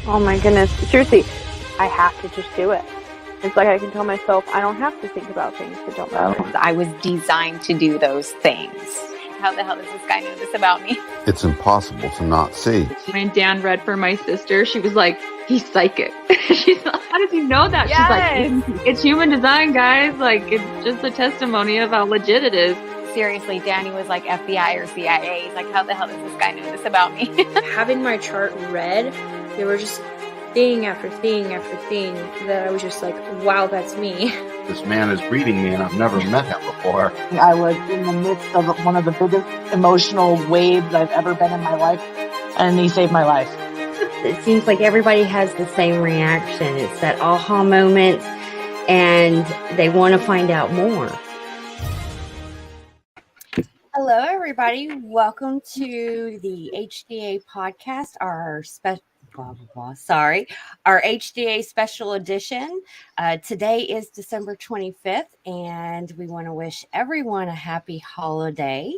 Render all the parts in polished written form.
Oh my goodness. Seriously, I have to just do it. It's like I can tell myself I don't have to think about things that don't matter. I was designed to do those things. How the hell does this guy know this about me? It's impossible to not see. When Dan read for my sister, she was like, he's psychic. She's like, how does he know that? Yes. She's like, it's human design, guys. Like, it's just a testimony of how legit it is. Seriously, Danny was like FBI or CIA. He's like, how the hell does this guy know this about me? Having my chart read, there were just thing after thing after thing that I was just like, wow, that's me. This man is reading me and I've never met him before. I was in the midst of one of the biggest emotional waves I've ever been in my life, and he saved my life. It seems like everybody has the same reaction. It's that aha moment, and they want to find out more. Hello, everybody. Welcome to the HDA podcast, our HDA Special Edition. Today is December 25th, and we want to wish everyone a happy holiday.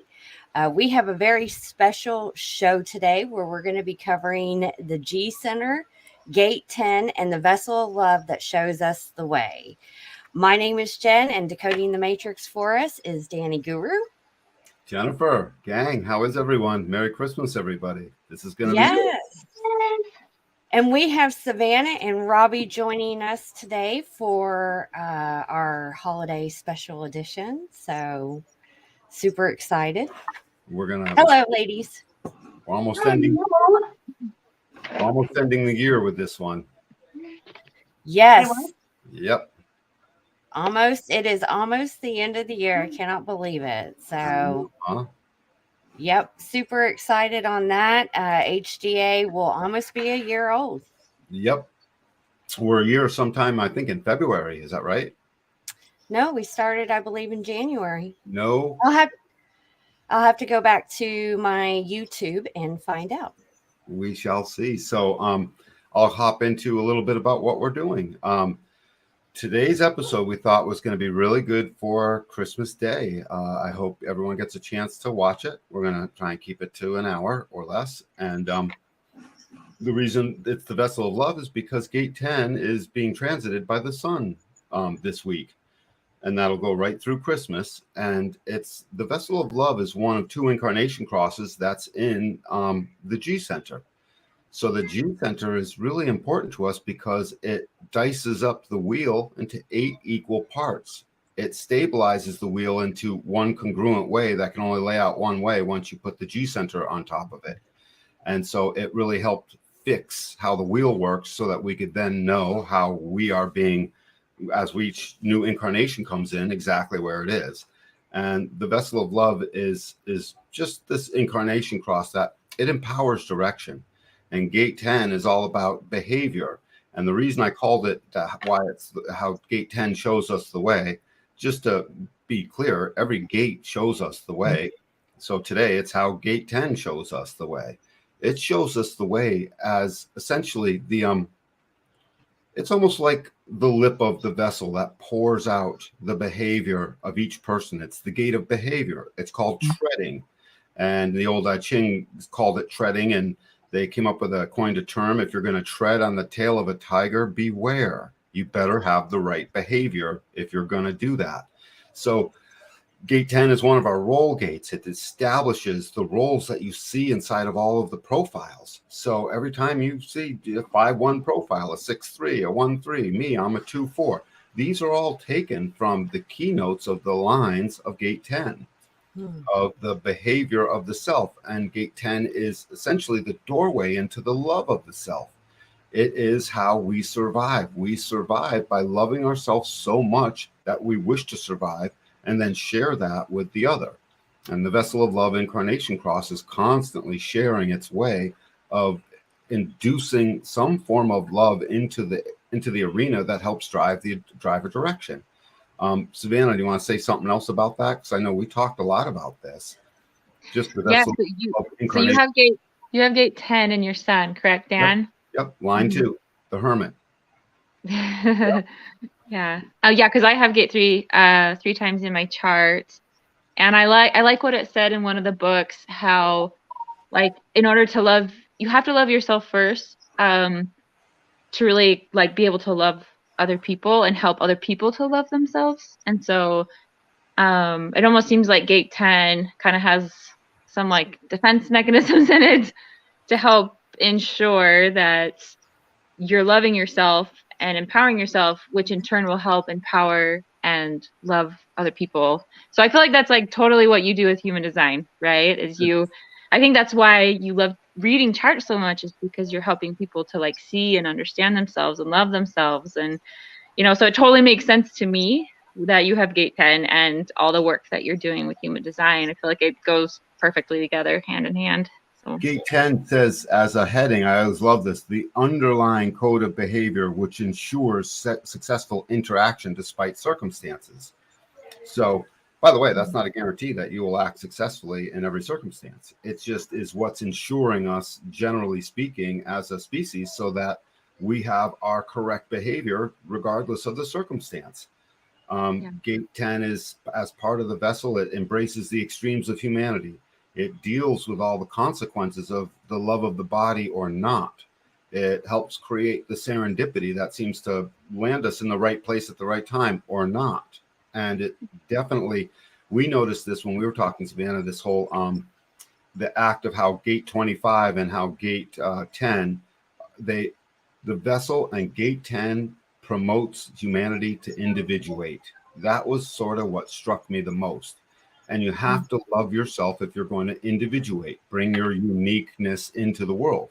We have a very special show today where we're going to be covering the G Center, Gate 10, and the Vessel of Love that shows us the way. My name is Jen, and decoding the matrix for us is Danny Guru. Jennifer, gang, how is everyone? Merry Christmas, everybody. This is going to be good. And we have Savannah and Robbie joining us today for our holiday special edition. So super excited. Hello, ladies. We're almost ending the year with this one. Yes. Yep. It is almost the end of the year. I cannot believe it. So, Yep, super excited on that. HDA will almost be a year old. Yep. We're a year sometime, I think, in February. Is that right? No, we started, I believe, in January. No. I'll have to go back to my YouTube and find out. We shall see. So I'll hop into a little bit about what we're doing. Today's episode we thought was going to be really good for Christmas Day. I hope everyone gets a chance to watch it. We're going to try and keep it to an hour or less. And the reason it's the Vessel of Love is because Gate 10 is being transited by the sun this week. And that'll go right through Christmas. And it's the Vessel of Love is one of two incarnation crosses that's in the G Center. So the G Center is really important to us because it dices up the wheel into 8 equal parts. It stabilizes the wheel into one congruent way that can only lay out one way once you put the G Center on top of it. And so it really helped fix how the wheel works so that we could then know how we are being, as each new incarnation comes in, exactly where it is. And the Vessel of Love is just this incarnation cross that it empowers direction. And Gate 10 is all about behavior. And the reason I called it why it's how Gate 10 shows us the way, just to be clear, every gate shows us the way. So today it's how Gate 10 shows us the way. It shows us the way as essentially it's almost like the lip of the vessel that pours out the behavior of each person. It's the gate of behavior. It's called treading. And the old I Ching called it treading, and they came up with coined a term. If you're going to tread on the tail of a tiger, beware. You better have the right behavior if you're going to do that. So Gate 10 is one of our role gates. It establishes the roles that you see inside of all of the profiles. So every time you see a 5-1 profile, a 6-3, a 1-3, me, I'm a 2-4. These are all taken from the keynotes of the lines of Gate 10. Of the behavior of the self. And Gate 10 is essentially the doorway into the love of the self. It is how we survive. We survive by loving ourselves so much that we wish to survive and then share that with the other. And the Vessel of Love Incarnation Cross is constantly sharing its way of inducing some form of love into the arena that helps drive a direction. Savannah, do you want to say something else about that? Because I know we talked a lot about this. Just the Vessel of Incarnation. So you have Gate 10 in your sun, correct, Dan? Yep. Line 2, the Hermit. Yep. Yeah. Because I have Gate 3 3 times in my chart. And I like what it said in one of the books, how like in order to love, you have to love yourself first. to really like be able to love other people and help other people to love themselves. And so it almost seems like gate 10 kind of has some like defense mechanisms in it to help ensure that you're loving yourself and empowering yourself, which in turn will help empower and love other people. So I feel like that's like totally what you do with human design, right? I think that's why you love reading charts so much, is because you're helping people to like see and understand themselves and love themselves. And, so it totally makes sense to me that you have gate 10 and all the work that you're doing with human design. I feel like it goes perfectly together, hand in hand. So Gate 10 says as a heading, I always love this, the underlying code of behavior which ensures successful interaction despite circumstances. So, by the way, that's not a guarantee that you will act successfully in every circumstance. It just is what's ensuring us, generally speaking, as a species, so that we have our correct behavior regardless of the circumstance. Gate 10 is, as part of the vessel, it embraces the extremes of humanity. It deals with all the consequences of the love of the body or not. It helps create the serendipity that seems to land us in the right place at the right time or not. And it definitely, we noticed this when we were talking, Savannah, this whole, the act of how gate 25 and how gate 10, the vessel and gate 10 promotes humanity to individuate. That was sort of what struck me the most. And you have to love yourself if you're going to individuate, bring your uniqueness into the world.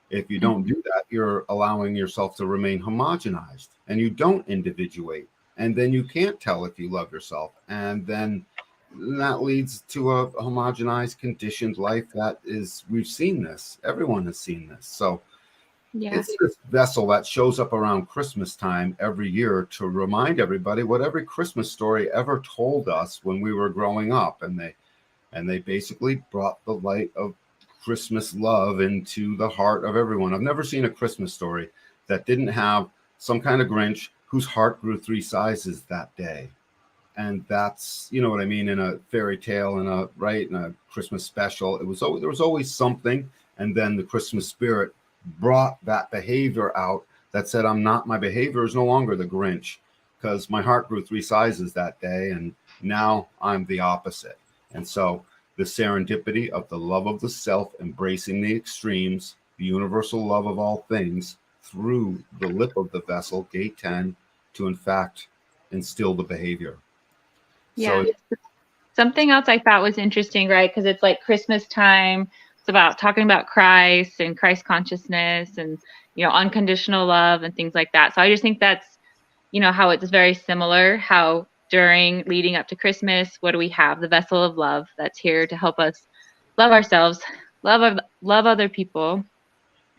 If you don't do that, you're allowing yourself to remain homogenized, and you don't individuate. And then you can't tell if you love yourself. And then that leads to a homogenized, conditioned life that is, we've seen this. Everyone has seen this. So it's this vessel that shows up around Christmas time every year to remind everybody what every Christmas story ever told us when we were growing up. And they basically brought the light of Christmas love into the heart of everyone. I've never seen a Christmas story that didn't have some kind of Grinch whose heart grew 3 sizes that day. And that's, you know what I mean, in a fairy tale, in a Christmas special, there was always something. And then the Christmas spirit brought that behavior out that said, my behavior is no longer the Grinch, because my heart grew 3 sizes that day, and now I'm the opposite. And so the serendipity of the love of the self, embracing the extremes, the universal love of all things through the lip of the vessel, gate 10, to in fact instill the behavior. Yeah. So something else I thought was interesting, right? Because it's like Christmas time. It's about talking about Christ and Christ consciousness and, unconditional love and things like that. So I just think that's, how it's very similar, how leading up to Christmas, what do we have? The vessel of love that's here to help us love ourselves, love other people,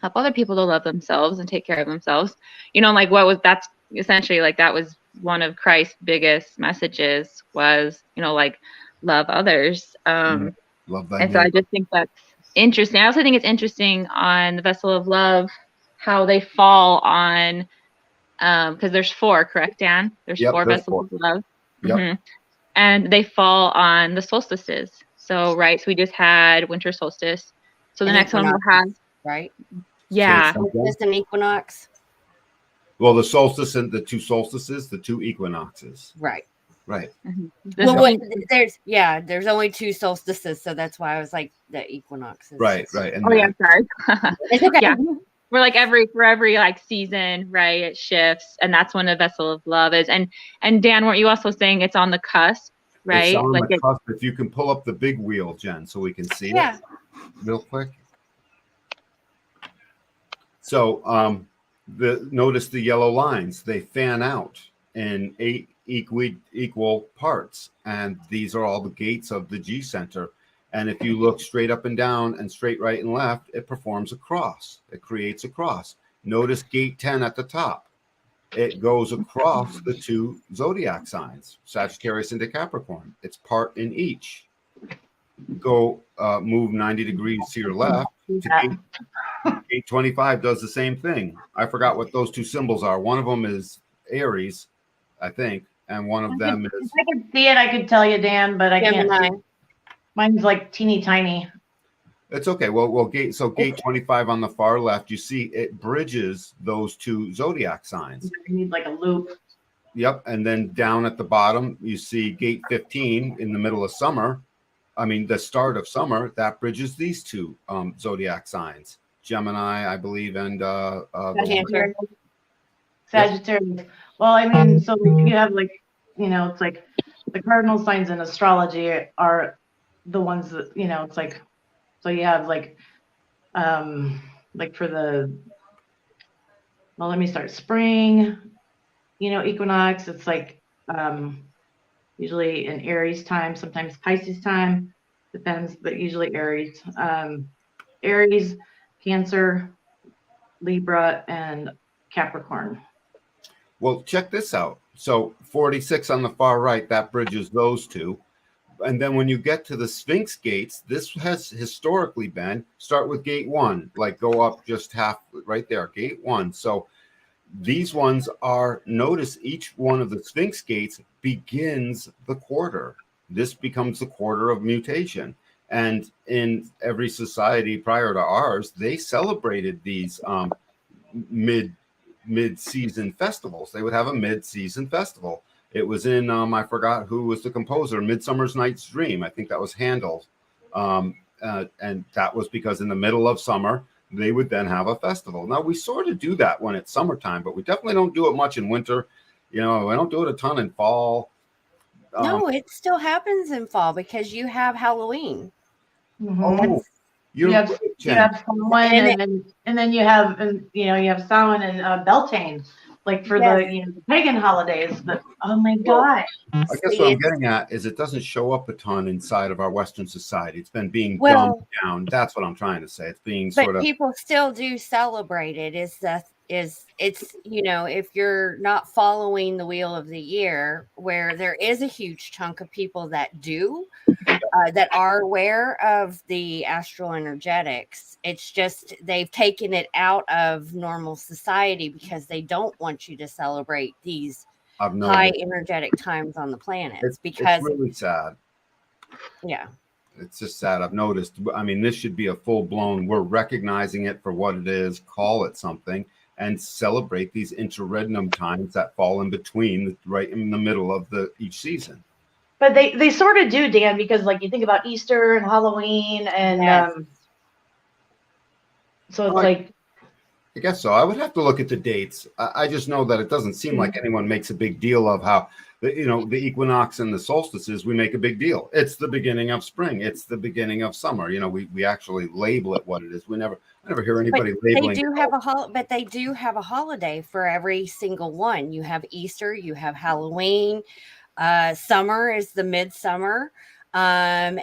help other people to love themselves and take care of themselves. That's essentially like, that was one of Christ's biggest messages was, love others. Love thy and so neighbor. I just think that's interesting. I also think it's interesting on the vessel of love, how they fall on, because there's 4, correct, Dan? There's 4 vessels of love. Yep. Mm-hmm. And they fall on the solstices. So, right. So we just had winter solstice. So the next one we'll have. Right. Yeah. Solstice and equinox. Well, the solstice and the 2 solstices, the 2 equinoxes. Right. Right. Mm-hmm. Well, there's only 2 solstices, so that's why I was like the equinoxes. Right. And sorry. It's okay. Yeah. We're like for every like season, right? It shifts, and that's when the vessel of love is. And Dan, weren't you also saying it's on the cusp, right? It's on the cusp. If you can pull up the big wheel, Jen, so we can see it real quick. So notice the yellow lines. They fan out in 8 equal parts, and these are all the gates of the G center. And if you look straight up and down and straight right and left, it performs a cross. It creates a cross. Notice gate 10 at the top. It goes across the 2 zodiac signs, Sagittarius into Capricorn. It's part in each. Go move 90 degrees to your left. Gate 25 does the same thing. I forgot what those 2 symbols are. One of them is Aries, I think, and one of them is. If I could see it, I could tell you, Dan, but I can't see. Mine's like teeny tiny. It's okay. Well, gate 25 on the far left, you see it bridges those two zodiac signs. You need like a loop. Yep. And then down at the bottom, you see gate 15 in the middle of summer. I mean, the start of summer, that bridges these two zodiac signs. Gemini, I believe, and Sagittarius. Sagittarius. Well, I mean, so you have like, it's like the cardinal signs in astrology are the ones that, it's like, so you have like for the, well, let me start. Spring, equinox, it's like usually in Aries time, sometimes Pisces time, depends, but usually Aries. Aries, Cancer, Libra, and Capricorn. Well, check this out. So 46 on the far right, that bridges those two. And then when you get to the Sphinx gates, this has historically been, start with gate 1, like go up just half right there, gate 1. So these ones are, notice each one of the Sphinx gates begins the quarter. This becomes the quarter of mutation. And in every society prior to ours, they celebrated these mid-season festivals. They would have a mid-season festival. It was in, I forgot who was the composer, Midsummer's Night's Dream. I think that was Handel. And that was because in the middle of summer, they would then have a festival. Now, we sort of do that when it's summertime, but we definitely don't do it much in winter. We don't do it a ton in fall. No, it still happens in fall because you have Halloween. Mm-hmm. Oh, you have Samhain, and then you have Samhain and Beltane, like for the pagan holidays. But oh my God! I guess what I'm getting at is it doesn't show up a ton inside of our Western society. It's been being dumbed down. That's what I'm trying to say. It's being sort of. People still do celebrate it. It's if you're not following the wheel of the year, where there is a huge chunk of people that do. That are aware of the astral energetics. It's just they've taken it out of normal society because they don't want you to celebrate these high energetic times on the planet. It's really sad. Yeah. It's just sad. I've noticed. I mean, this should be a full-blown, we're recognizing it for what it is, call it something, and celebrate these interregnum times that fall in between, right in the middle of each season. But they sort of do, Dan, because like you think about Easter and Halloween, and so it's like. I guess so. I would have to look at the dates. I just know that it doesn't seem like anyone makes a big deal of how the equinox and the solstices. We make a big deal. It's the beginning of spring. It's the beginning of summer. We actually label it what it is. I never hear anybody labeling. But they do have a holiday for every single one. You have Easter. You have Halloween. Summer is the midsummer, and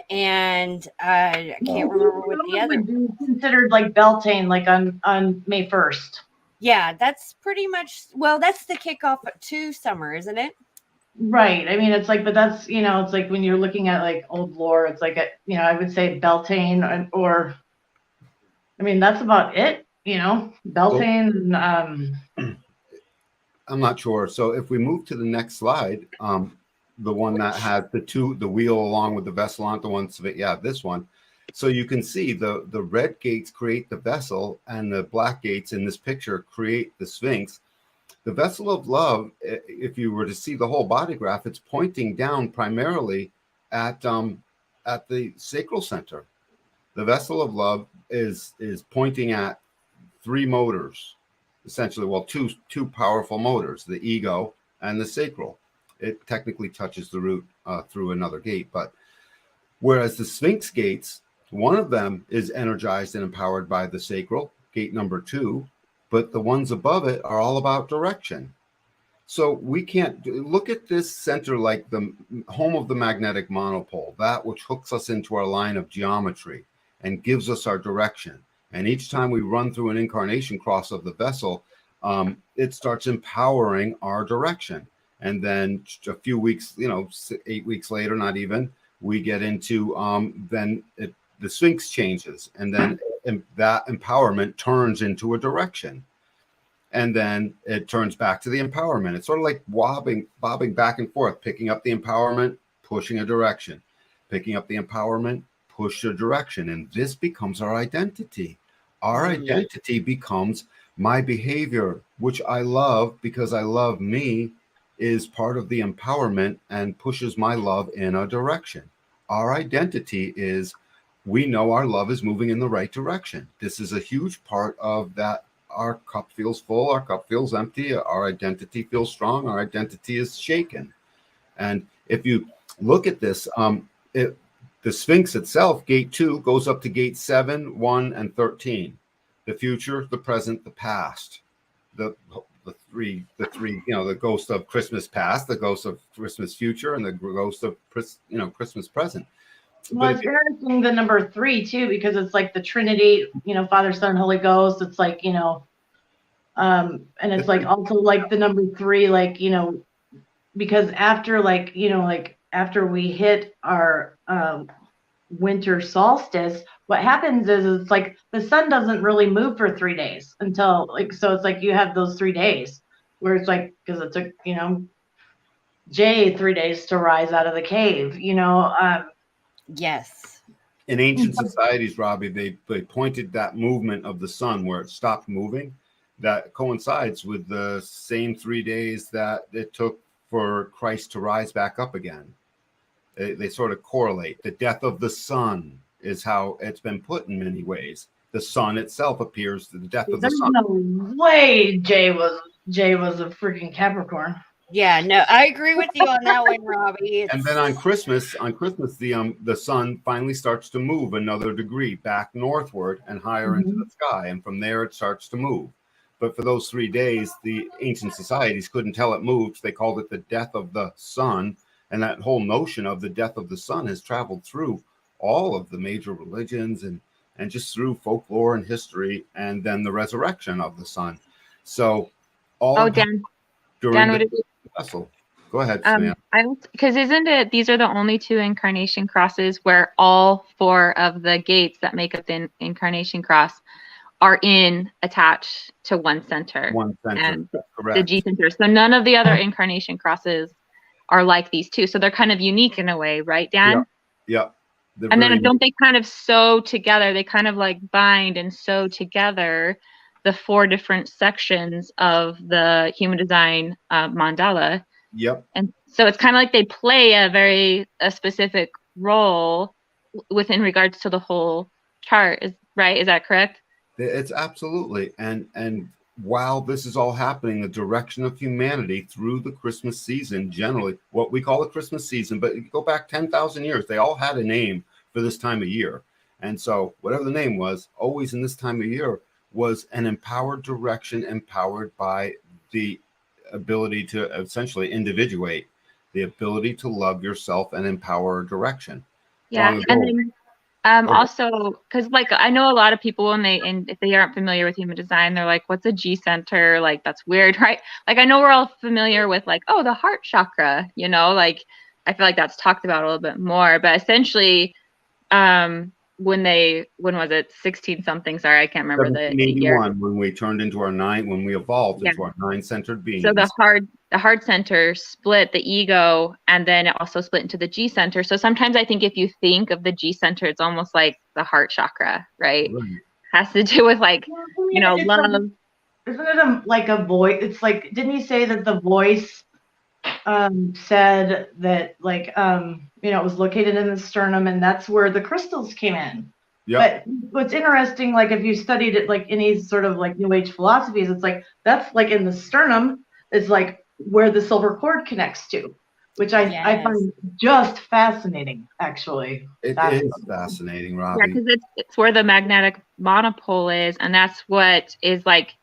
I can't remember what the other considered like Beltane, like on May 1st. Yeah, that's pretty much that's the kickoff to summer, isn't it? Right. I mean, it's like, but that's it's like when you're looking at like old lore, it's like I would say Beltane or I mean that's about it. Beltane. I'm not sure. So if we move to the next slide, the one that has the wheel along with the vessel on the one, this one. So you can see the red gates create the vessel and the black gates in this picture create the Sphinx. The vessel of love, if you were to see the whole body graph, it's pointing down primarily at the sacral center. The vessel of love is pointing at 3 motors. Essentially, two powerful motors, the ego and the sacral. It technically touches the root through another gate, but whereas the Sphinx gates, one of them is energized and empowered by the sacral, gate number 2, but the ones above it are all about direction. So we can't look at this center like the home of the magnetic monopole, that which hooks us into our line of geometry and gives us our direction. And each time we run through an incarnation cross of the vessel, it starts empowering our direction. And then a few weeks, 8 weeks later, not even, we get into the Sphinx changes. And then that empowerment turns into a direction. And then it turns back to the empowerment. It's sort of like bobbing back and forth, picking up the empowerment, pushing a direction, picking up the empowerment, push a direction, and this becomes our identity. Our identity becomes my behavior, which I love because I love me, is part of the empowerment and pushes my love in a direction. Our identity is, we know our love is moving in the right direction. This is a huge part of that. Our cup feels full, our cup feels empty, our identity feels strong, our identity is shaken. And if you look at this, the Sphinx itself, gate 2, goes up to gate 7, 1, and 13. The future, the present, the past. The three, the ghost of Christmas past, the ghost of Christmas future, and the ghost of Christmas present. Well, it's interesting the number 3 too, because it's like the Trinity, Father, Son, Holy Ghost. It's like, and it's like also like the number 3, like, because after after we hit our winter solstice, what happens is it's like the sun doesn't really move for 3 days until so it's like you have those 3 days where it's like, because it took Jay 3 days to rise out of the cave, Yes. In ancient societies, Robbie, they pointed that movement of the sun where it stopped moving, that coincides with the same 3 days that it took for Christ to rise back up again. They sort of correlate. The death of the sun is how it's been put in many ways. The sun itself appears to the death of the sun. There's no way Jay was a freaking Capricorn. Yeah, no, I agree with you on that one, Robbie. And then on Christmas, the sun finally starts to move another degree back northward and higher into the sky, and from there it starts to move. But for those 3 days, the ancient societies couldn't tell it moved. They called it the death of the sun, and that whole notion of the death of the sun has traveled through all of the major religions and just through folklore and history, and then the resurrection of the sun. So Dan, during would the it be vessel. Go ahead, Samantha. Because isn't it, these are the only 2 incarnation crosses where all 4 of the gates that make up the incarnation cross are attached to one center. One center, and correct. The G center. So none of the other incarnation crosses are like these 2. So they're kind of unique in a way, right, Dan? Yeah. And then don't they kind of sew together? They kind of like bind and sew together the 4 different sections of the human design mandala. Yep. And so it's kind of like they play a specific role within regards to the whole chart. Is that correct? It's absolutely. And while this is all happening, the direction of humanity through the Christmas season, generally what we call the Christmas season, but you go back 10,000 years, they all had a name for this time of year. And so whatever the name was, always in this time of year, was an empowered direction, empowered by the ability to essentially individuate, the ability to love yourself and empower direction. Yeah. And then also, because like I know a lot of people if they aren't familiar with human design, they're like, what's a G center? Like, that's weird, right? Like, I know we're all familiar with like, oh, the heart chakra, like I feel like that's talked about a little bit more, but essentially when was it 16 something, sorry, I can't remember the year, when we turned into our 9, when we evolved into our 9-centered beings. So the heart center split the ego, and then it also split into the G center. So sometimes I think if you think of the G center, it's almost like the heart chakra, right? Has to do with like love. Isn't it like a voice? It's like, didn't he say that the voice said that it was located in the sternum, and that's where the crystals came in. But what's interesting, like if you studied it like any sort of like New Age philosophies, it's like that's like in the sternum is like where the silver cord connects to, which I find just fascinating, actually. It is fascinating, Robbie. Yeah, because it's where the magnetic monopole is, and that's what is like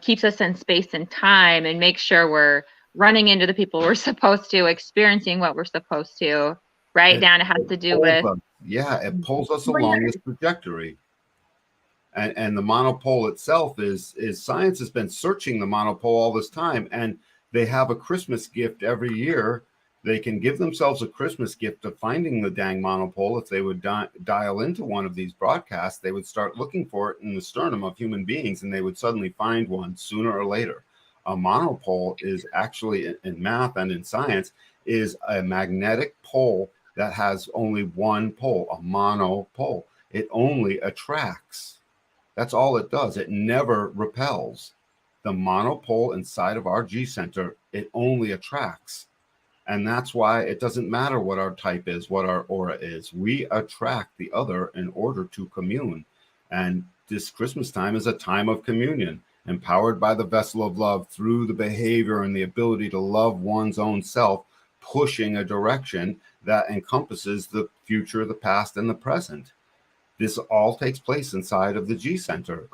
keeps us in space and time and makes sure we're running into the people we're supposed to, experiencing what we're supposed to, right? Dan, it has to do with it pulls us along this trajectory. And the monopole itself is science has been searching the monopole all this time, and they have a Christmas gift every year. They can give themselves a Christmas gift of finding the dang monopole. If they would dial into one of these broadcasts, they would start looking for it in the sternum of human beings, and they would suddenly find one sooner or later. A monopole is actually, in math and in science, is a magnetic pole that has only one pole, a monopole. It only attracts. That's all it does. It never repels. The monopole inside of our G center, it only attracts. And that's why it doesn't matter what our type is, what our aura is. We attract the other in order to commune. And this Christmas time is a time of communion, empowered by the vessel of love through the behavior and the ability to love one's own self, pushing a direction that encompasses the future, the past, and the present. This all takes place inside of the G center.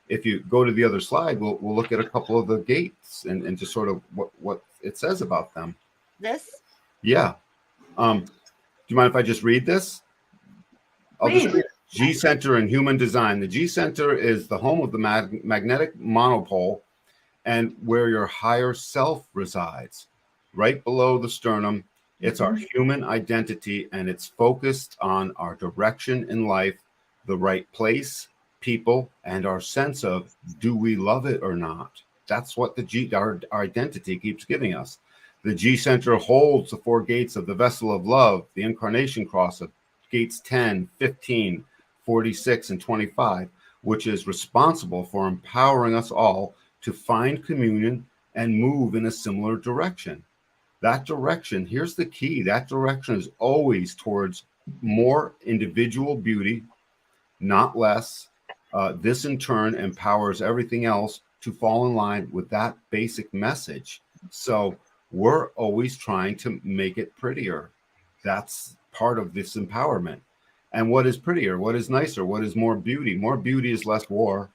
If you go to the other slide, we'll look at a couple of the gates and just sort of what it says about them. This? Yeah. Do you mind if I just read this? I'll just read it. G center in human design. The G center is the home of the magnetic monopole and where your higher self resides. Right below the sternum, it's our human identity, and it's focused on our direction in life, the right place, people, and our sense of, do we love it or not? That's what our identity keeps giving us. The G center holds the 4 gates of the vessel of love, the incarnation cross of gates 10, 15, 46, and 25, which is responsible for empowering us all to find communion and move in a similar direction. That direction, here's the key, that direction is always towards more individual beauty, not less. This in turn empowers everything else to fall in line with that basic message. So we're always trying to make it prettier. That's part of this empowerment. And what is prettier? What is nicer? What is more beauty? More beauty is less war.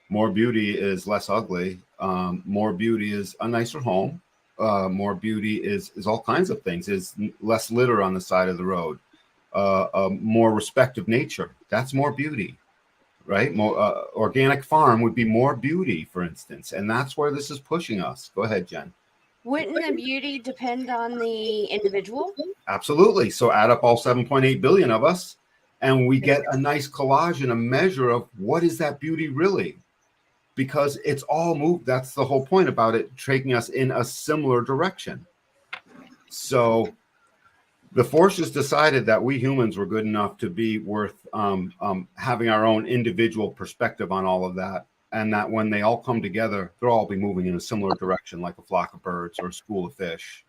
More beauty is less ugly. More beauty is a nicer home. More beauty is all kinds of things. Is less litter on the side of the road. More respect of nature. That's more beauty, right? More organic farm would be more beauty, for instance. And that's where this is pushing us. Go ahead, Jen. Wouldn't the beauty depend on the individual? Absolutely. So add up all 7.8 billion of us, and we get a nice collage and a measure of what is that beauty really? Because it's all moved. That's the whole point about it, taking us in a similar direction. So the forces decided that we humans were good enough to be worth having our own individual perspective on all of that. And that when they all come together, they'll all be moving in a similar direction, like a flock of birds or a school of fish.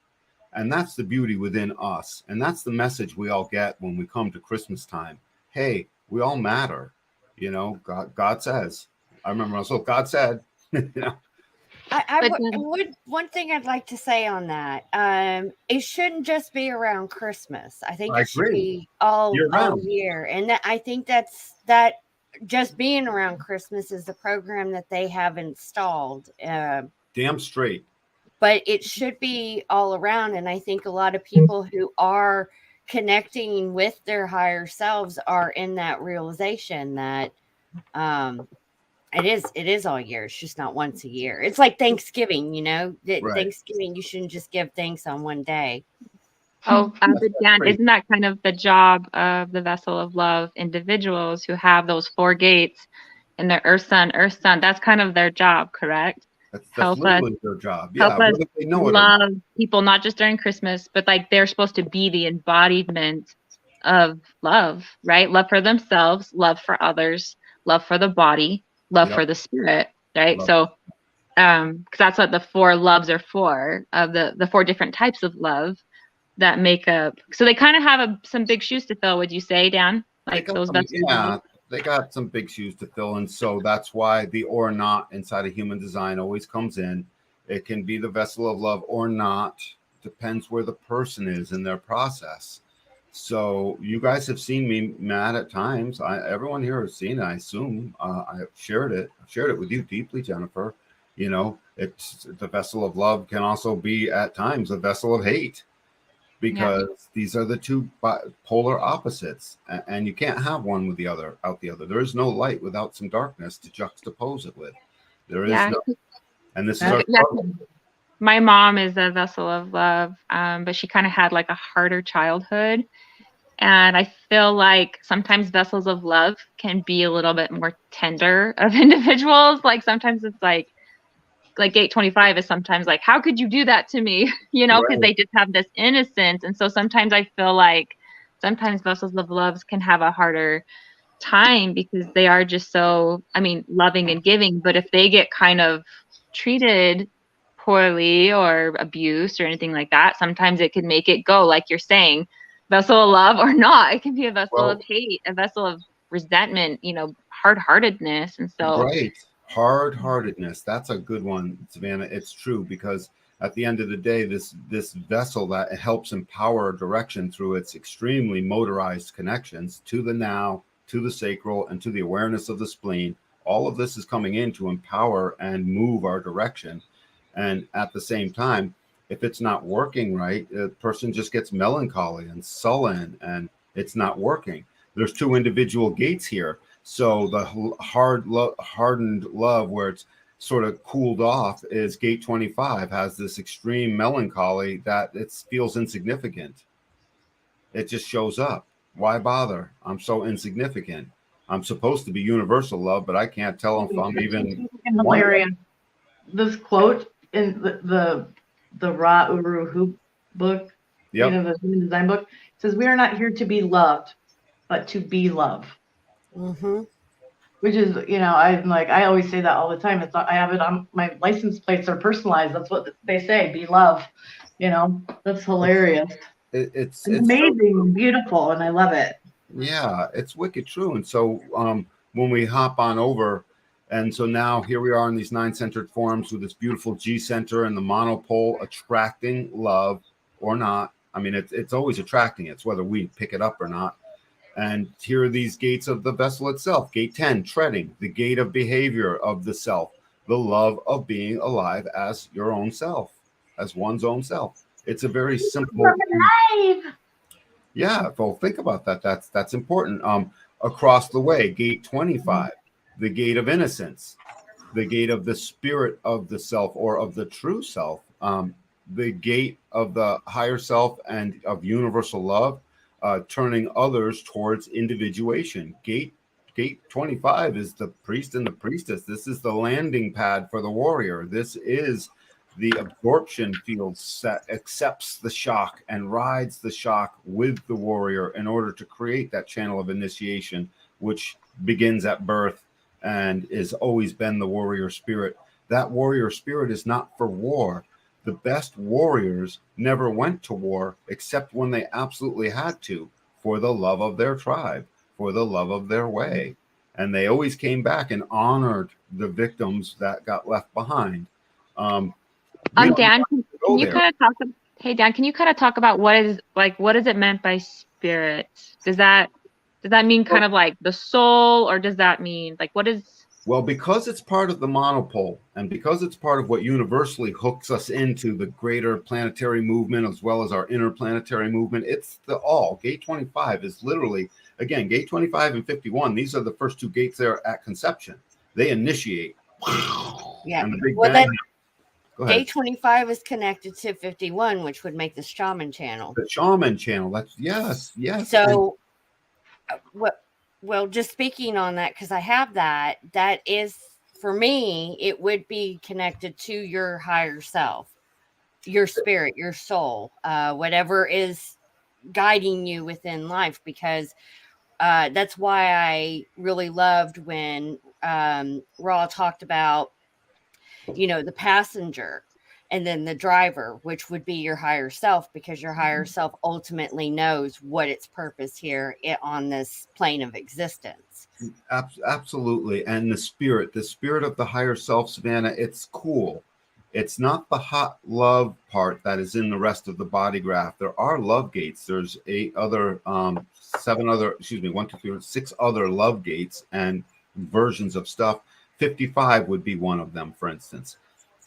And that's the beauty within us. And that's the message we all get when we come to Christmas time. Hey, we all matter. You know, God says. I remember also God said, you know. I would one thing I'd like to say on that, it shouldn't just be around Christmas. I think it should be all year. And I think that just being around Christmas is the program that they have installed. Damn straight. But it should be all around. And I think a lot of people who are connecting with their higher selves are in that realization that it is all year. It's just not once a year. It's like Thanksgiving, you know, right. Thanksgiving, you shouldn't just give thanks on one day. Oh, but Dan, isn't that kind of the job of the vessel of love individuals who have those 4 gates in their earth sun? That's kind of their job, correct? That's literally their job. Yeah, help us love people, not just during Christmas, but like they're supposed to be the embodiment of love, right? Love for themselves, love for others, love for the body, love for the spirit, right? So, because that's what the 4 loves are for, of the 4 different types of love that make up. So they kind of have some big shoes to fill, would you say, Dan? Like those they got some big shoes to fill. And so that's why the or not inside of human design always comes in. It can be the vessel of love or not. Depends where the person is in their process. So you guys have seen me mad at times. Everyone here has seen it, I assume. I've shared it with you deeply, Jennifer. You know, it's the vessel of love can also be at times a vessel of hate. Because these are the 2 polar opposites, and you can't have one with the other out the other. There is no light without some darkness to juxtapose it with. There is no, and this is our my mom is a vessel of love, but she kind of had like a harder childhood, and I feel like sometimes vessels of love can be a little bit more tender of individuals. Like sometimes it's like like gate 25 is sometimes like, how could you do that to me? You know, because Right. they just have this innocence. And so sometimes I feel like sometimes vessels of loves can have a harder time because they are just so, I mean, loving and giving. But if they get kind of treated poorly or abused or anything like that, sometimes it can make it go, like you're saying, vessel of love or not. It can be a vessel Well, of hate, a vessel of resentment, you know, hard-heartedness. And so right. Hard-heartedness. That's a good one, Savannah. It's true, because at the end of the day, this vessel that helps empower direction through its extremely motorized connections to the now, to the sacral, and to the awareness of the spleen. All of this is coming in to empower and move our direction. And at the same time, if it's not working right, the person just gets melancholy and sullen, and it's not working. There's two individual gates here. So the hardened love, where it's sort of cooled off, is gate 25, has this extreme melancholy that it feels insignificant. It just shows up. Why bother? I'm so insignificant. I'm supposed to be universal love, but I can't tell if I'm even hilarious. This quote in the Ra Uru Hu book, Yep. the human design book, says, "We are not here to be loved, but to be love." Mm-hmm. Which is, I'm like, I always say that all the time. It's not, I have it on my license plates are personalized. That's what they say, be love. That's hilarious. It's amazing, so beautiful, and I love it. Yeah, it's wicked true. And so when we hop on over, and so now here we are in these 9-centered forms with this beautiful G center and the monopole attracting love or not. I mean, it's always attracting. It's whether we pick it up or not. And here are these gates of the vessel itself. Gate 10, treading, the gate of behavior of the self, the love of being alive as your own self, as one's own self. It's a very simple. Alive. Yeah, well, think about that. That's important. Across the way, gate 25, the gate of innocence, the gate of the spirit of the self or of the true self, the gate of the higher self and of universal love. Turning others towards individuation. Gate 25 is the priest and the priestess. This is the landing pad for the warrior. This is the absorption field that accepts the shock and rides the shock with the warrior in order to create that channel of initiation, which begins at birth and has always been the warrior spirit. That warrior spirit is not for war. The best warriors never went to war except when they absolutely had to, for the love of their tribe, for the love of their way. And they always came back and honored the victims that got left behind. Dan, can you kind of talk? Hey, Dan, can you kind of talk about what is it meant by spirit? Does that mean kind of like the soul, or does that mean like what is? Well, because it's part of the monopole, and because it's part of what universally hooks us into the greater planetary movement as well as our interplanetary movement, it's the all. Gate 25 is literally, again, gate 25 and 51. These are the first two gates there at conception. They initiate. Yeah. And the big Well, bang. that gate 25 is connected to 51, which would make the shaman channel. The shaman channel. That's yes. So, Well, just speaking on that, because I have that is, for me, it would be connected to your higher self, your spirit, your soul, whatever is guiding you within life, because that's why I really loved when Ra talked about, the passenger and then the driver, which would be your higher self, because your higher self ultimately knows what its purpose here on this plane of existence. Absolutely. And the spirit of the higher self, Savannah, it's cool. It's not the hot love part that is in the rest of the body graph. There are love gates. There's 6 other love gates and versions of stuff. 55 would be one of them, for instance.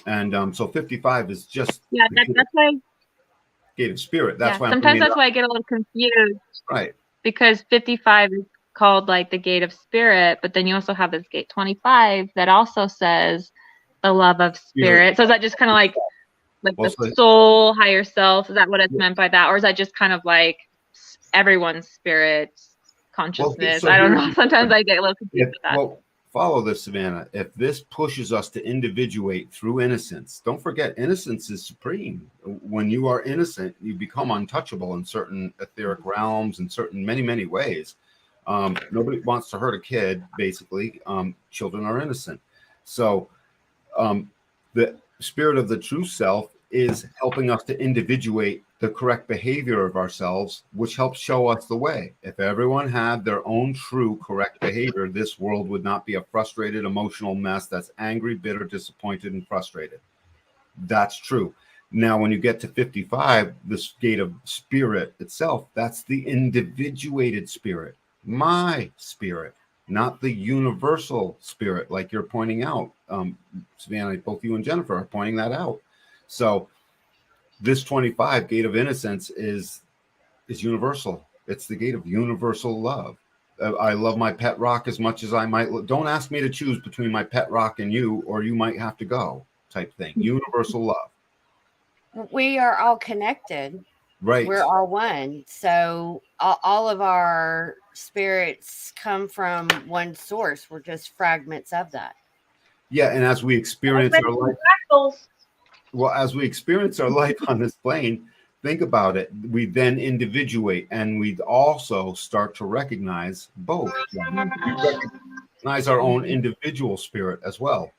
And so 55 is just that's why gate of spirit. That's why sometimes that's why I get a little confused, right? Because 55 is called like the gate of spirit, but then you also have this gate 25 that also says the love of spirit. So is that just kind of like the soul, higher self? Is that what it's meant by that, or is that just kind of like everyone's spirit consciousness? I don't know. Sometimes I get a little confused with that. Well, follow this, Savannah, if this pushes us to individuate through innocence, don't forget, innocence is supreme. When you are innocent, you become untouchable in certain etheric realms, in certain many ways. Nobody wants to hurt a kid, basically. Children are innocent. So the spirit of the true self is helping us to individuate the correct behavior of ourselves, which helps show us the way. If everyone had their own true correct behavior, this world would not be a frustrated, emotional mess that's angry, bitter, disappointed, and frustrated. That's true. Now, when you get to 55, this gate of spirit itself, that's the individuated spirit, my spirit, not the universal spirit, like you're pointing out. Savannah, both you and Jennifer are pointing that out. So this 25 gate of innocence is universal. It's the gate of universal love. I love my pet rock as much as I might. Don't ask me to choose between my pet rock and you, or you might have to go, type thing. Universal love. We are all connected. Right. We're all one. So all of our spirits come from one source. We're just fragments of that. Yeah, and as we experience our life, as we experience our life on this plane, think about it. We then individuate, and we also start to recognize both. Recognize our own individual spirit as well.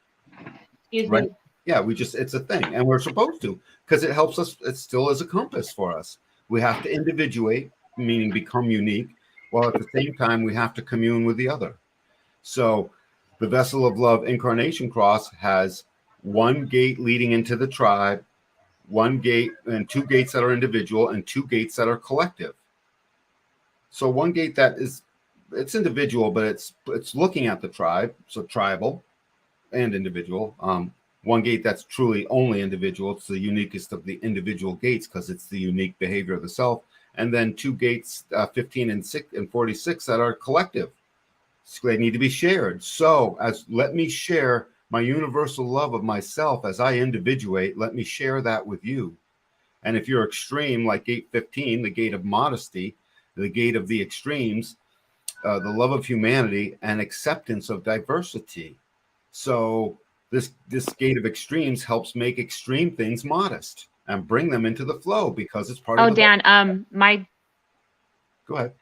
Right? Yeah, it's a thing, and we're supposed to, because it helps us. It still is a compass for us. We have to individuate, meaning become unique, while at the same time we have to commune with the other. So the Vessel of Love Incarnation Cross has one gate leading into the tribe, one gate and two gates that are individual, and two gates that are collective. So one gate that it's individual, but it's looking at the tribe, so tribal and individual. One gate that's truly only individual. It's the uniquest of the individual gates because it's the unique behavior of the self. And then two gates, 15 and 46, that are collective. So they need to be shared. So let me share my universal love of myself as I individuate. Let me share that with you. And if you're extreme, like gate 15, the gate of modesty, the gate of the extremes, the love of humanity and acceptance of diversity. So this gate of extremes helps make extreme things modest and bring them into the flow because it's part of the Dan, Go ahead.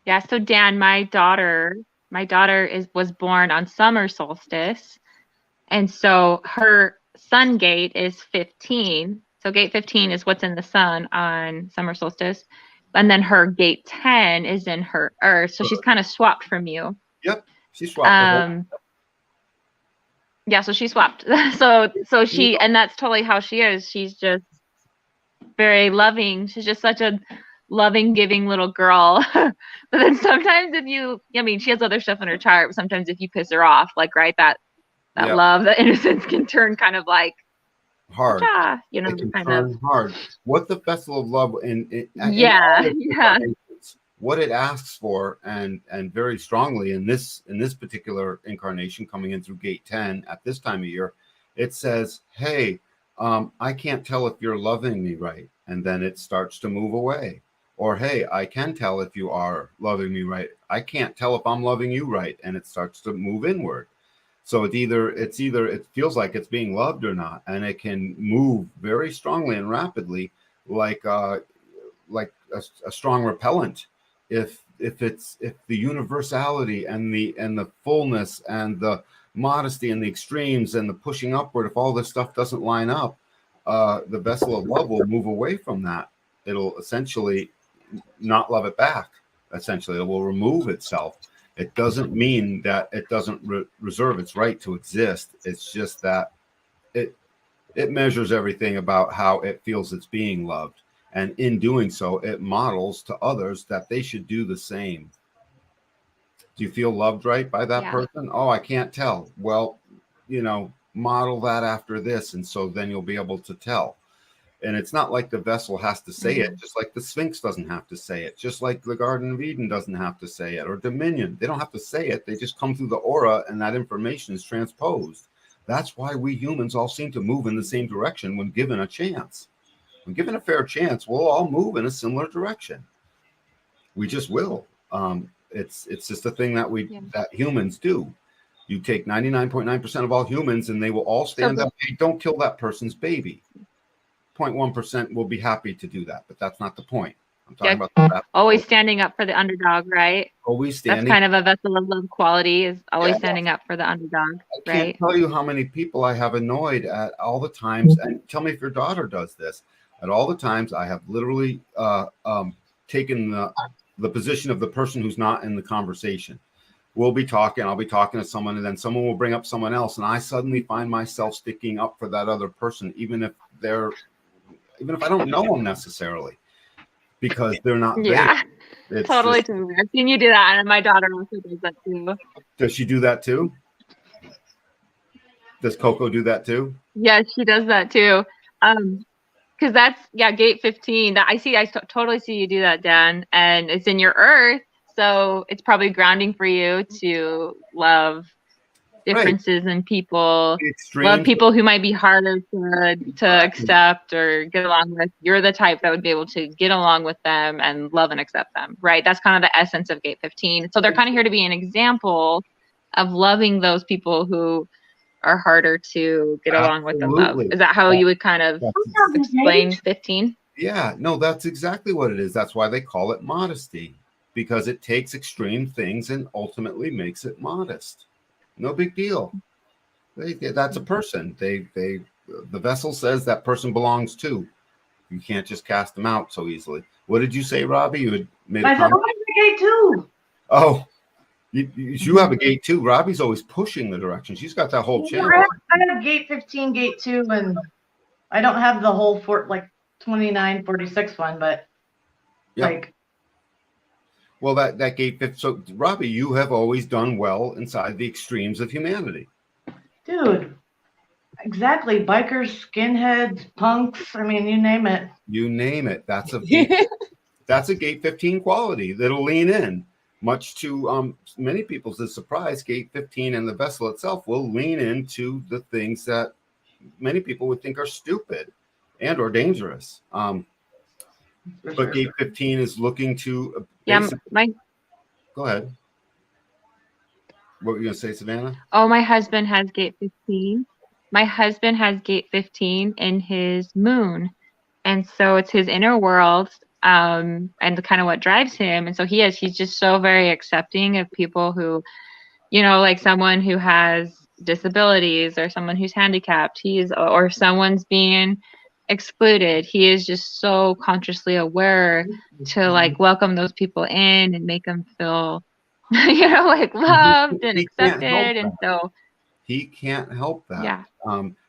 Yeah, so Dan, my daughter was born on summer solstice, and so her sun gate is 15. So gate 15 is what's in the sun on summer solstice, and then her gate 10 is in her earth. So she's kind of swapped from you. Yep, she swapped. Yeah, so she swapped. so she, and that's totally how she is. She's just very loving. She's just such a loving, giving little girl. But then sometimes she has other stuff in her chart, but sometimes if you piss her off, that love, that innocence can turn kind of like hard. It can kind turn of hard. What the Vessel of Love what it asks for, and very strongly in this particular incarnation coming in through gate 10 at this time of year, it says, hey, I can't tell if you're loving me right. And then it starts to move away. Or, hey, I can tell if you are loving me right. I can't tell if I'm loving you right. And it starts to move inward. So it feels like it's being loved or not. And it can move very strongly and rapidly like a strong repellent. If the universality and the fullness and the modesty and the extremes and the pushing upward, if all this stuff doesn't line up, the Vessel of Love will move away from that. It'll essentially not love it back. Essentially, it will remove itself. It doesn't mean that it doesn't reserve its right to exist. It's just that it measures everything about how it feels it's being loved. And in doing so, it models to others that they should do the same. Do you feel loved right by that person? Oh, I can't tell. Well, model that after this. And so then you'll be able to tell. And it's not like the vessel has to say it, just like the Sphinx doesn't have to say it, just like the Garden of Eden doesn't have to say it, or Dominion. They don't have to say it. They just come through the aura, and that information is transposed. That's why we humans all seem to move in the same direction when given a chance. When given a fair chance, we'll all move in a similar direction. We just will. It's just a thing that that humans do. You take 99.9% of all humans, and they will all stand up. Hey, don't kill that person's baby. 0.1% will be happy to do that, but that's not the point. I'm talking about that. Always standing up for the underdog, right? Always standing. That's kind of a vessel of love quality, is always standing up for the underdog, I can't tell you how many people I have annoyed at all the times, and tell me if your daughter does this. At all the times, I have literally taken the position of the person who's not in the conversation. We'll be talking, I'll be talking to someone, and then someone will bring up someone else, and I suddenly find myself sticking up for that other person, even if I don't know them necessarily, because they're not there. It's totally true. I've seen you do that, and my daughter also does that too. Does she do that too? Does Coco do that too? Yeah, she does that too. Because that's gate 15. That I totally see you do that, Dan, and it's in your earth, so it's probably grounding for you to love differences in people, love people who might be harder to accept or get along with. You're the type that would be able to get along with them and love and accept them, right? That's kind of the essence of gate 15. So they're kind of here to be an example of loving those people who are harder to get along with and love. Is that how you would kind of explain 15? Yeah, no, that's exactly what it is. That's why they call it modesty, because it takes extreme things and ultimately makes it modest. No big deal. That's a person. The vessel says that person belongs to. You can't just cast them out so easily. What did you say, Robbie? You had made a comment. Gate 2. Oh, you have a gate 2. Robbie's always pushing the direction. She's got that whole channel. I have gate 15, gate 2, and I don't have the whole 29, 46 one, but Well, that gate 15. So, Robbie, you have always done well inside the extremes of humanity. Dude, exactly. Bikers, skinheads, punks. I mean, you name it. You name it. That's a gate 15 quality that'll lean in. Much to many people's surprise, gate 15 and the vessel itself will lean into the things that many people would think are stupid and or dangerous. But gate 15 is looking to go ahead. What were you going to say, Savannah? Oh, my husband has gate 15. My husband has gate 15 in his moon. And so it's his inner world, and kind of what drives him. And so he's just so very accepting of people who, like someone who has disabilities or someone who's handicapped, or someone's being excluded. He is just so consciously aware to welcome those people in and make them feel loved and accepted. And so he can't help that. Yeah.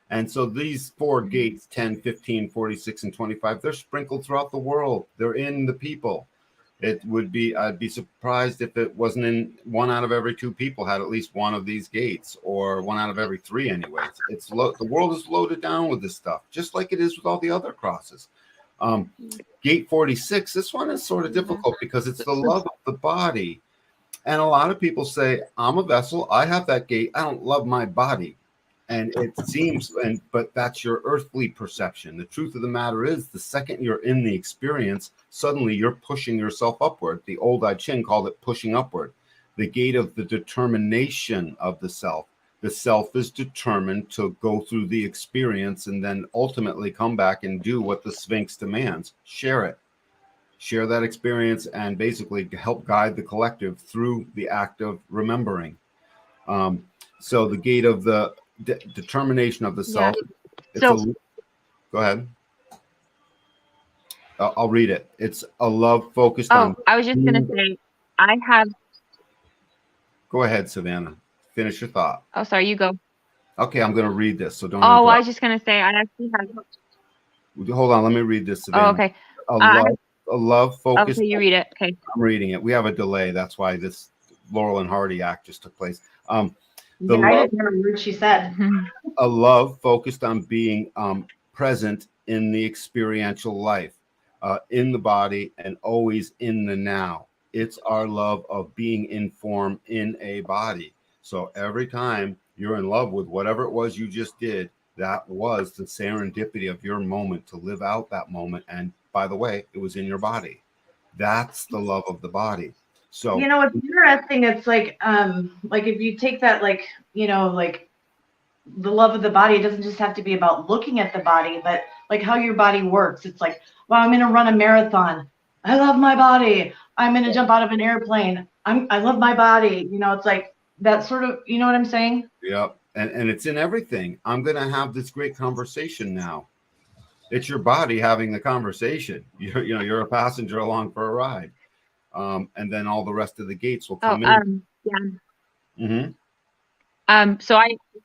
And so these 4 gates, 10, 15, 46, and 25, they're sprinkled throughout the world. They're in the people. I'd be surprised if it wasn't in 1 out of every 2 people had at least one of these gates, or 1 out of every 3 anyways. The world is loaded down with this stuff, just like it is with all the other crosses. Gate 46, this one is sort of difficult because it's the love of the body. And a lot of people say, I'm a vessel, I have that gate, I don't love my body. And it seems, but that's your earthly perception. The truth of the matter is, the second you're in the experience, suddenly you're pushing yourself upward. The old I Ching called it pushing upward. The gate of the determination of the self. The self is determined to go through the experience and then ultimately come back and do what the Sphinx demands. Share it. Share that experience and basically help guide the collective through the act of remembering. So the gate of the determination of the self. Yeah. Go ahead. I'll read it. It's a love focused on. I was just going to say, I have. Go ahead, Savannah. Finish your thought. Oh, sorry, you go. Okay, I'm going to read this. So don't. Oh, I was just going to say, I actually have. Hold on, let me read this, Savannah. Oh, okay. A love focused. Okay, you read it. Okay. I'm reading it. We have a delay. That's why this Laurel and Hardy act just took place. I didn't hear a word she said. A love focused on being present in the experiential life, in the body, and always in the now. It's our love of being in form in a body. So every time you're in love with whatever it was you just did, that was the serendipity of your moment to live out that moment. And by the way, it was in your body. That's the love of the body. So you know, it's interesting. It's like if you take that, like, you know, like the love of the body, it doesn't just have to be about looking at the body, but like how your body works. It's like, well, I'm going to run a marathon. I love my body. I'm going to jump out of an airplane. I love my body. You know, it's like that sort of, you know what I'm saying? Yep. And it's in everything. I'm going to have this great conversation now. It's your body having the conversation. You're a passenger along for a ride. And then all the rest of the gates will come in. Yeah. Mm-hmm. So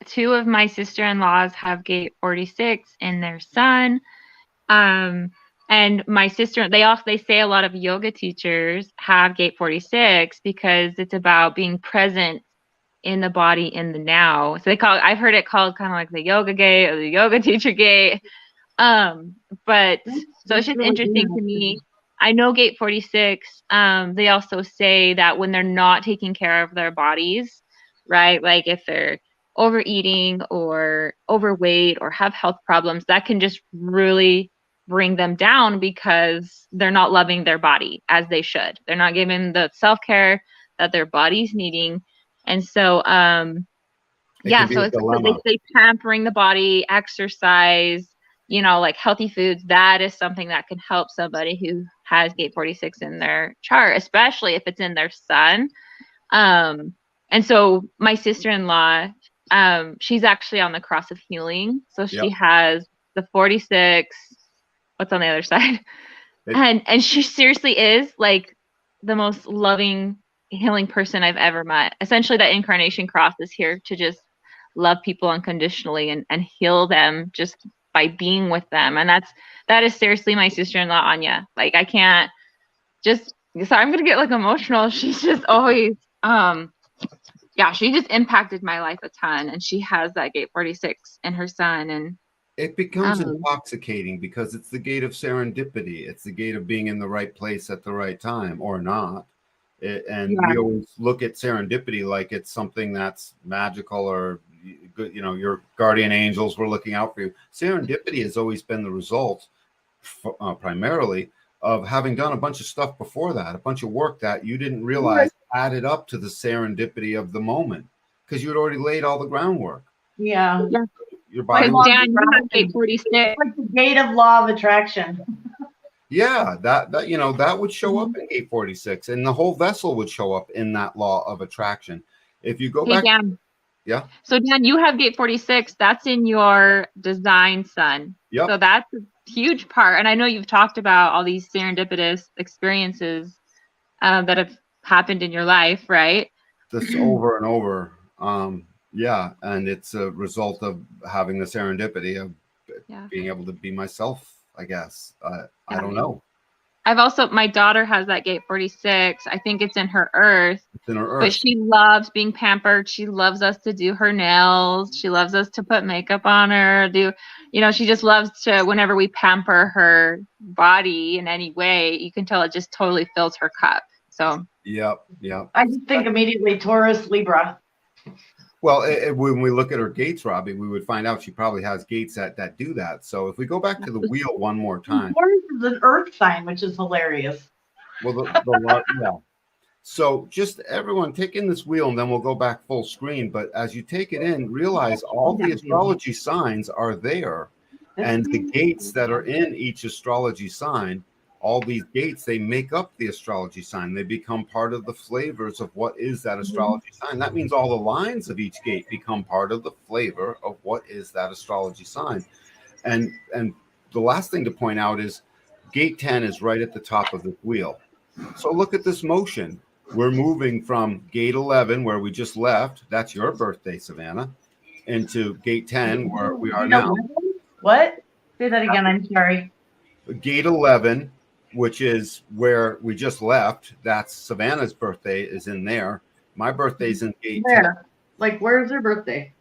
two of my sister-in-laws have gate 46 in their son. And my sister, they say a lot of yoga teachers have gate 46 because it's about being present in the body in the now. So I've heard it called kind of like the yoga gate or the yoga teacher gate. But so it's just interesting to me. I know gate 46, they also say that when they're not taking care of their bodies, right? Like if they're overeating or overweight or have health problems, that can just really bring them down because they're not loving their body as they should. They're not giving the self-care that their body's needing. And so, so it's like they pampering the body, exercise, you know, like healthy foods. That is something that can help somebody who has gate 46 in their chart, especially if it's in their sun. And so my sister-in-law, she's actually on the cross of healing. So she has the 46. What's on the other side? And she seriously is like the most loving, healing person I've ever met. Essentially, that incarnation cross is here to just love people unconditionally and heal them just by being with them. And that is seriously my sister-in-law, Anya. Like I can't just, so I'm going to get like emotional. She's just always, she just impacted my life a ton. And she has that gate 46 in her son. And it becomes intoxicating because it's the gate of serendipity. It's the gate of being in the right place at the right time or not. We always look at serendipity like it's something that's magical or, you know, your guardian angels were looking out for you. Serendipity has always been the result primarily of having done a bunch of stuff before that, a bunch of work that you didn't realize added up to the serendipity of the moment because you had already laid all the groundwork. Yeah. Your body Dan, you have gate 46. Like the gate of law of attraction. Yeah, that you know, that would show up in gate 46, and the whole vessel would show up in that law of attraction. If you go back, Dan. Yeah. So Dan, you have gate 46. That's in your design sun. Yep. So that's a huge part. And I know you've talked about all these serendipitous experiences that have happened in your life, right? This over and over. And it's a result of having the serendipity of being able to be myself, I guess. I don't know. My daughter has that gate 46. I think it's in her earth. It's in her earth. But she loves being pampered. She loves us to do her nails. She loves us to put makeup on her. She just loves to, whenever we pamper her body in any way, you can tell it just totally fills her cup. So. Yep. I just think immediately Taurus, Libra. Well, when we look at her gates, Robbie, we would find out she probably has gates that do that. So if we go back to the wheel one more time. Taurus is an earth sign, which is hilarious. Well, So just everyone take in this wheel and then we'll go back full screen. But as you take it in, realize all the astrology signs are there. And the gates that are in each astrology sign, all these gates, they make up the astrology sign. They become part of the flavors of what is that astrology sign. That means all the lines of each gate become part of the flavor of what is that astrology sign. And the last thing to point out is gate 10 is right at the top of the wheel. So look at this motion. We're moving from gate 11, where we just left. That's your birthday, Savannah, into gate 10, where we are now. What? Say that again. I'm sorry. Gate 11, which is where we just left. That's Savannah's birthday is in there. My birthday's in gate 10. Like, where's her birthday?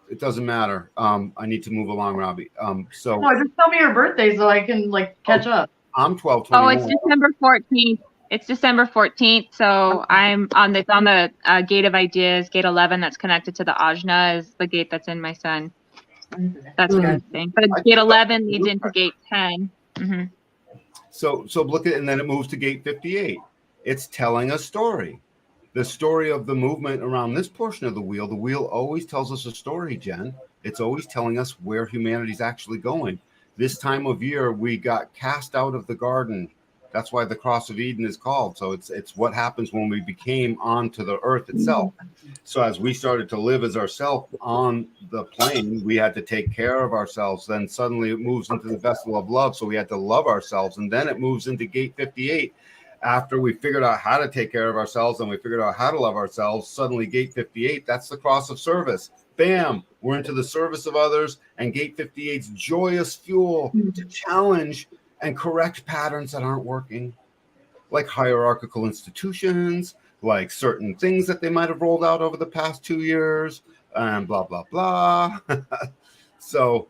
It doesn't matter. I need to move along, Robbie. No, just tell me her birthday so I can catch up. I'm 12/21. Oh, it's December 14th. It's December 14th. So I'm on the gate of ideas, gate 11, that's connected to the Ajna, is the gate that's in my sun. That's what I'm saying. But gate 11 leads into gate 10. Mm-hmm. So look at it, and then it moves to gate 58. It's telling a story. The story of the movement around this portion of the wheel always tells us a story, Jen. It's always telling us where humanity's actually going. This time of year, we got cast out of the garden. That's why the Cross of Eden is called. So it's what happens when we became onto the earth itself. So as we started to live as ourselves on the plane, we had to take care of ourselves. Then suddenly it moves into the vessel of love. So we had to love ourselves. And then it moves into gate 58. After we figured out how to take care of ourselves and we figured out how to love ourselves, suddenly gate 58, that's the cross of service. Bam, we're into the service of others, and gate 58's joyous fuel to challenge and correct patterns that aren't working, like hierarchical institutions, like certain things that they might have rolled out over the past 2 years, and blah, blah, blah. So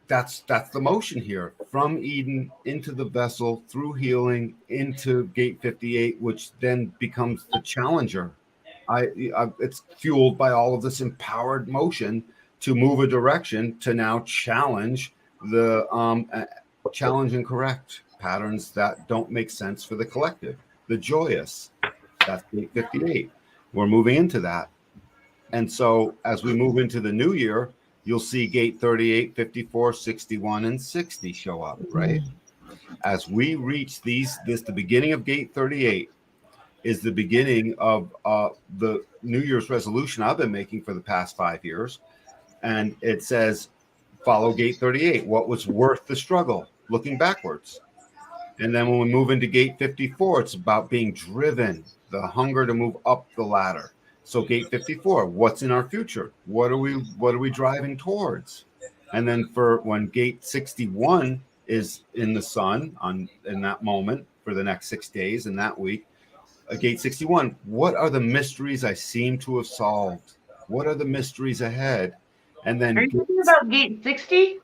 that's the motion here, from Eden into the vessel, through healing, into gate 58, which then becomes the challenger. It's fueled by all of this empowered motion to move a direction to now challenge the challenge and correct patterns that don't make sense for the collective. The joyous, that's gate 58. We're moving into that. And so as we move into the new year, you'll see gate 38, 54, 61, and 60 show up, right? As we reach the beginning of gate 38 is the beginning of the New Year's resolution I've been making for the past 5 years. And it says, follow gate 38. What was worth the struggle? Looking backwards. And then when we move into gate 54, it's about being driven, the hunger to move up the ladder. So gate 54, what's in our future? What are we driving towards? And then for when gate 61 is in the sun in that moment for the next 6 days in that week, gate 61, what are the mysteries I seem to have solved? What are the mysteries ahead? And then are you talking about gate 60?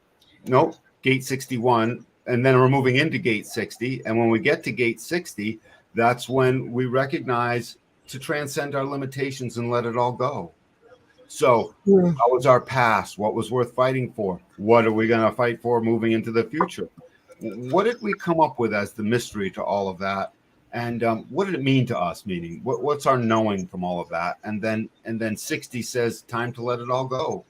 Nope, gate 61. And then we're moving into gate 60. And when we get to gate 60, that's when we recognize to transcend our limitations and let it all go. So how was our past? What was worth fighting for? What are we going to fight for moving into the future? What did we come up with as the mystery to all of that? And what did it mean to us? Meaning, what's our knowing from all of that? And then 60 says, time to let it all go.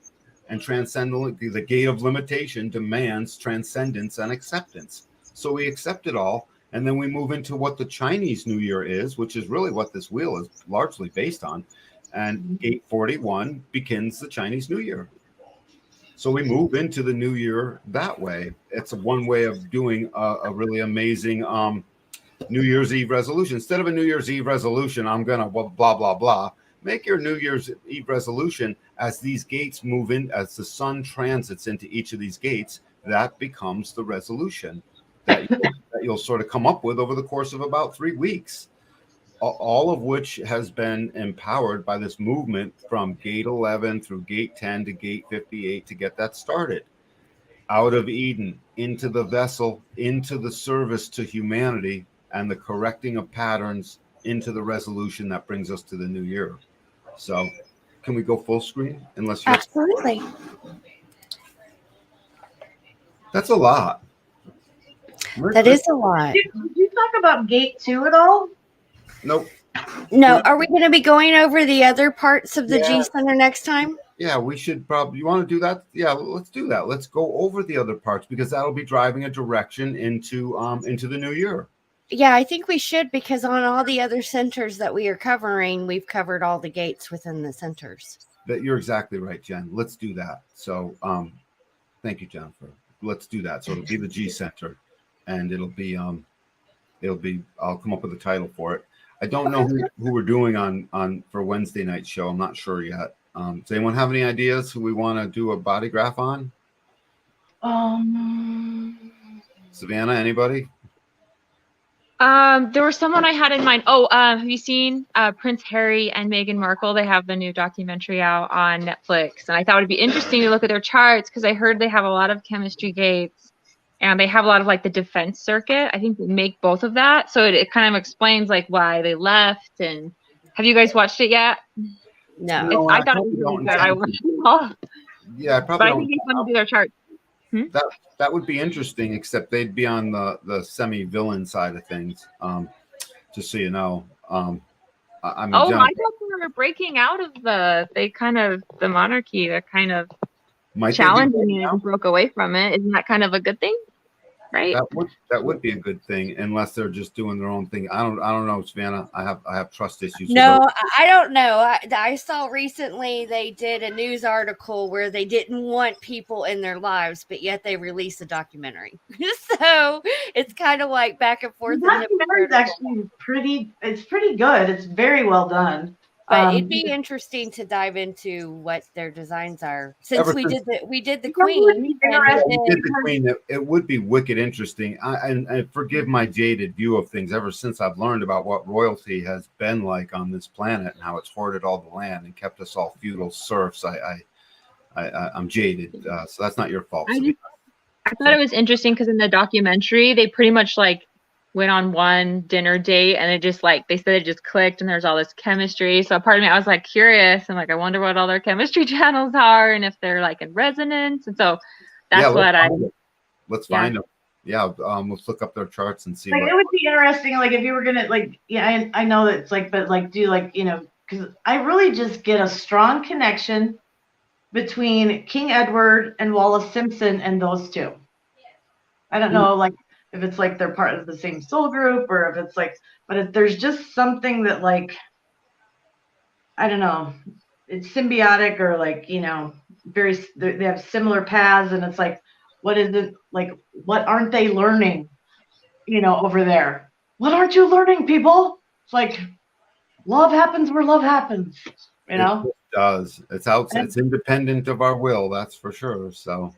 And the gate of limitation demands transcendence and acceptance. So we accept it all. And then we move into what the Chinese New Year is, which is really what this wheel is largely based on. And gate 41 begins the Chinese New Year. So we move into the new year that way. It's one way of doing a really amazing New Year's Eve resolution. Instead of a New Year's Eve resolution, I'm going to blah, blah, blah. Make your New Year's Eve resolution as these gates move in, as the sun transits into each of these gates, that becomes the resolution that you'll sort of come up with over the course of about 3 weeks, all of which has been empowered by this movement from gate 11 through gate 10 to gate 58 to get that started. Out of Eden, into the vessel, into the service to humanity, and the correcting of patterns into the resolution that brings us to the new year. So can we go full screen? Unless you Absolutely. That's a lot. That is a lot. Did you talk about gate 2 at all? Nope. No, are we going to be going over the other parts of the Yeah. G Center next time? Yeah, we should probably. You want to do that? Yeah, let's do that. Let's go over the other parts because that'll be driving a direction into the new year. Yeah, I think we should, because on all the other centers that we are covering, we've covered all the gates within the centers. That you're exactly right, Jen. Let's do that. So, thank you, Jennifer. Let's do that. So it'll be the G Center, and it'll be. I'll come up with a title for it. I don't know who we're doing on for Wednesday night show. I'm not sure yet. Does anyone have any ideas who we want to do a body graph on? Savannah, anybody? There was someone I had in mind. Oh, have you seen Prince Harry and Meghan Markle? They have the new documentary out on Netflix, and I thought it'd be interesting to look at their charts because I heard they have a lot of chemistry gates, and they have a lot of like the defense circuit. I think they make both of that, so it kind of explains like why they left. And have you guys watched it yet? No. I thought it was really good. Yeah, I But probably I think it's fun to do their chart. That would be interesting, except they'd be on the semi-villain side of things. just so you know. I mean, Oh, Jen, my thoughts were breaking out of the monarchy. They're kind of might they be challenging right it now? and broke away from it. Isn't that kind of a good thing? Right? That would be a good thing, unless they're just doing their own thing. I don't know, Savannah. I have trust issues. No, I don't know. I saw recently they did a news article where they didn't want people in their lives, but yet they released a documentary. So it's kind of like back and The forth. documentary is actually pretty good. It's very well done. But it'd be interesting to dive into what their designs are. Since we did the Queen. It would be wicked interesting. And forgive my jaded view of things. Ever since I've learned about what royalty has been like on this planet and how it's hoarded all the land and kept us all feudal serfs, I'm jaded. So that's not your fault. I thought it was interesting because in the documentary they pretty much like went on one dinner date and it just like they said it just clicked and there's all this chemistry. So part of me I was like curious and like I wonder what all their chemistry channels are and if they're like in resonance. And so that's let's find them. Yeah, let's look up their charts and see. Like, it would be interesting, like if you were gonna like, yeah, I know that it's like, but like do like, you know, because I really just get a strong connection between King Edward and Wallace Simpson and those two. I don't know, like if it's like they're part of the same soul group or if it's like, but if there's just something that like, I don't know, it's symbiotic or like, you know, they have similar paths and it's like, what is it, like, what aren't they learning, you know, over there? What aren't you learning, people? It's like, love happens where love happens, you know? It does. It's independent of our will, that's for sure. So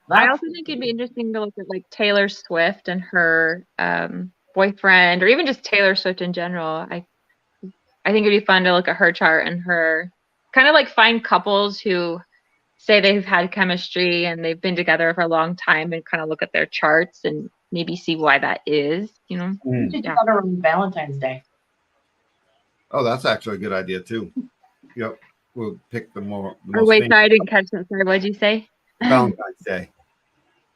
I also think it'd be interesting to look at like Taylor Swift and her boyfriend, or even just Taylor Swift in general. I think it'd be fun to look at her chart and her kind of like find couples who say they've had chemistry and they've been together for a long time and kind of look at their charts and maybe see why that is, you know? We should do that around Valentine's Day. Oh, that's actually a good idea too. Yep. We'll pick the most wait, sorry, I didn't catch that. Sorry, what did you say? Valentine's Day.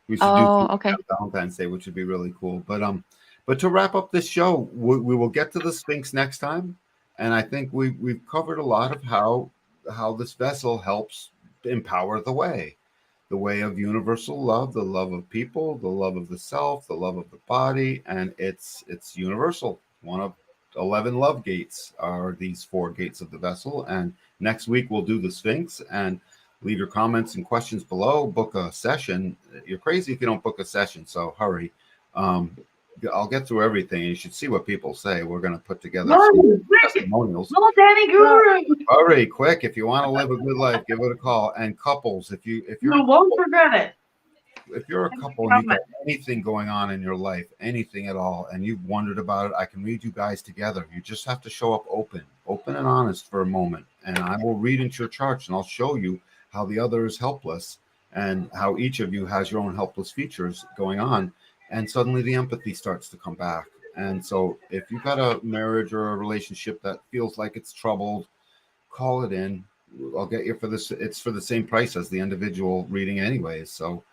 We should okay. Valentine's Day, which would be really cool. But to wrap up this show, we will get to the Sphinx next time. And I think we've covered a lot of how this vessel helps empower the way of universal love, the love of people, the love of the self, the love of the body, and it's universal. One of 11 love gates are these 4 gates of the vessel. And next week we'll do the Sphinx. And leave your comments and questions below. Book a session. You're crazy if you don't book a session, so hurry. I'll get through everything. You should see what people say. We're going to put together testimonials. Little Danny Guru. Hurry, quick! If you want to live a good life, give it a call. And couples, if you won't regret it. If you're a couple and you've got anything going on in your life, anything at all, and you've wondered about it, I can read you guys together. You just have to show up open and honest for a moment, and I will read into your charts and I'll show you how the other is helpless and how each of you has your own helpless features going on. And suddenly the empathy starts to come back. And so if you've got a marriage or a relationship that feels like it's troubled, call it in. I'll get you for this. It's for the same price as the individual reading anyways. So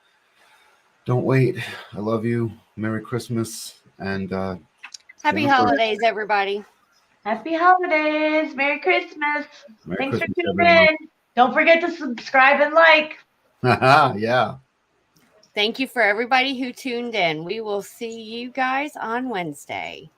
don't wait. I love you. Merry Christmas. And happy holidays, everybody. Happy holidays. Merry Christmas. Thanks for tuning everyone. in. Don't forget to subscribe and like. Yeah. Thank you for everybody who tuned in. We will see you guys on Wednesday.